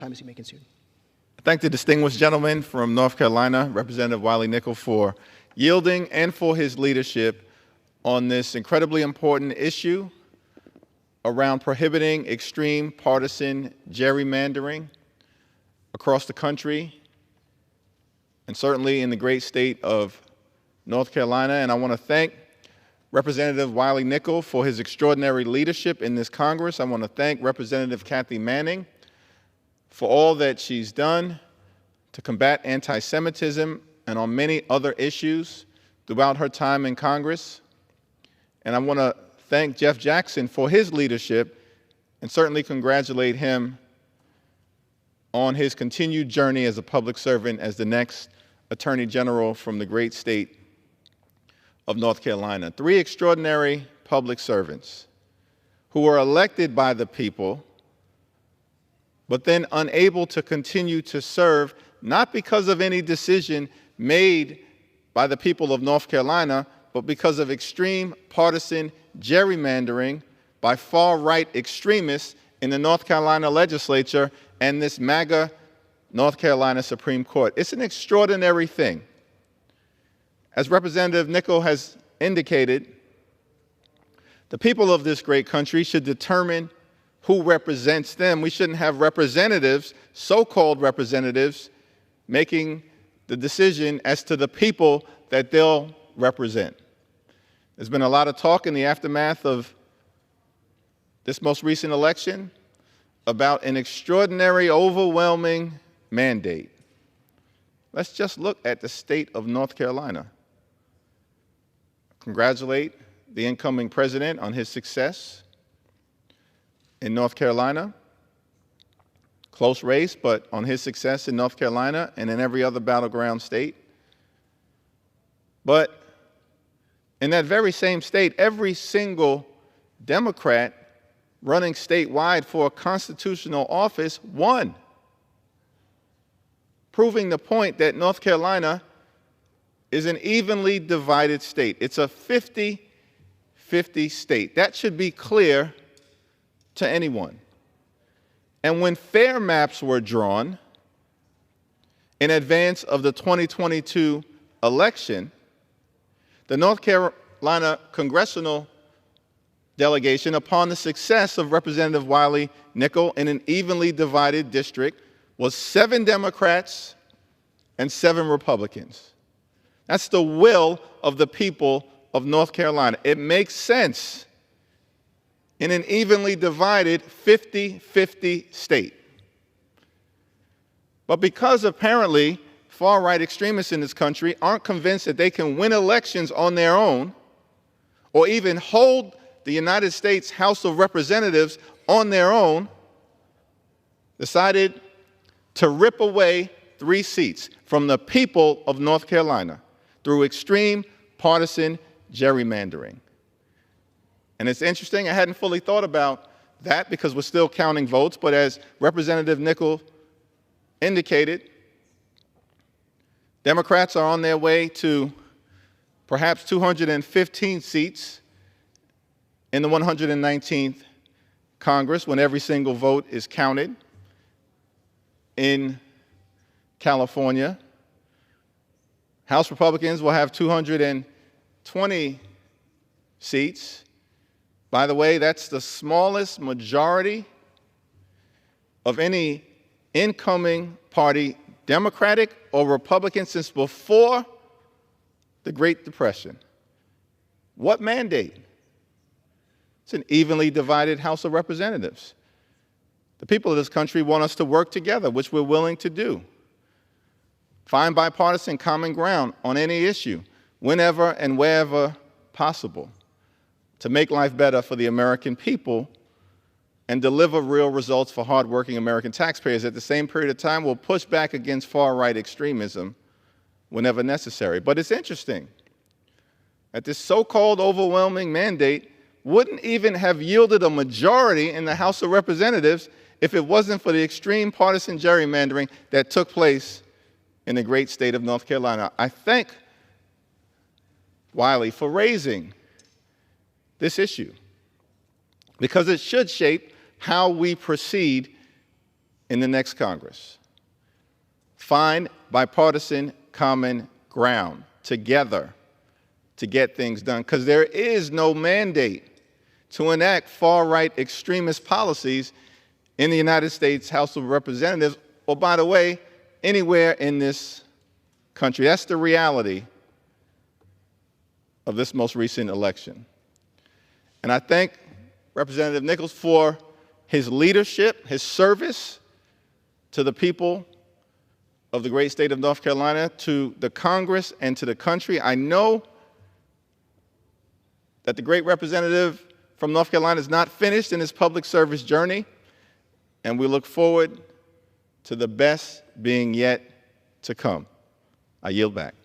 Time is making soon. I thank the distinguished gentleman from North Carolina, Representative Wiley Nickel, for yielding and for his leadership on this incredibly important issue around prohibiting extreme partisan gerrymandering across the country and certainly in the great state of North Carolina. And I want to thank Representative Wiley Nickel for his extraordinary leadership in this Congress. I want to thank Representative Kathy Manning for all that she's done to combat anti-Semitism and on many other issues throughout her time in Congress. And I want to thank Jeff Jackson for his leadership and certainly congratulate him on his continued journey as a public servant as the next Attorney General from the great state of North Carolina. Three extraordinary public servants who were elected by the people but then unable to continue to serve, not because of any decision made by the people of North Carolina, but because of extreme partisan gerrymandering by far-right extremists in the North Carolina legislature and this MAGA North Carolina Supreme Court. It's an extraordinary thing. As Representative Nickel has indicated, the people of this great country should determine who represents them. We shouldn't have representatives, so-called representatives, making the decision as to the people that they'll represent. There's been a lot of talk in the aftermath of this most recent election about an extraordinary, overwhelming mandate. Let's just look at the state of North Carolina. Congratulate the incoming president on his success in North Carolina. Close race, but on his success in North Carolina and in every other battleground state. But in that very same state, every single Democrat running statewide for a constitutional office won, proving the point that North Carolina is an evenly divided state. It's a 50-50 state. That should be clear to anyone. And when fair maps were drawn in advance of the 2022 election, the North Carolina congressional delegation, upon the success of Representative Wiley Nickel in an evenly divided district, was 7 Democrats and 7 Republicans. That's the will of the people of North Carolina. It makes sense in an evenly divided 50-50 state. But because apparently far-right extremists in this country aren't convinced that they can win elections on their own or even hold the United States House of Representatives on their own, decided to rip away 3 seats from the people of North Carolina through extreme partisan gerrymandering. And it's interesting, I hadn't fully thought about that because we're still counting votes, but as Representative Nickel indicated, Democrats are on their way to perhaps 215 seats in the 119th Congress when every single vote is counted. In California, House Republicans will have 220 seats. By the way, that's the smallest majority of any incoming party, Democratic or Republican, since before the Great Depression. What mandate? It's an evenly divided House of Representatives. The people of this country want us to work together, which we're willing to do. Find bipartisan common ground on any issue, whenever and wherever possible, to make life better for the American people and deliver real results for hardworking American taxpayers. At the same period of time, we'll push back against far-right extremism whenever necessary. But it's interesting that this so-called overwhelming mandate wouldn't even have yielded a majority in the House of Representatives if it wasn't for the extreme partisan gerrymandering that took place in the great state of North Carolina. I thank Wiley for raising this issue because it should shape how we proceed in the next Congress. Find bipartisan common ground together to get things done, because there is no mandate to enact far-right extremist policies in the United States House of Representatives, or, by the way, anywhere in this country. That's the reality of this most recent election. And I thank Representative Nichols for his leadership, his service to the people of the great state of North Carolina, to the Congress, and to the country. I know that the great representative from North Carolina is not finished in his public service journey, and we look forward to the best being yet to come. I yield back.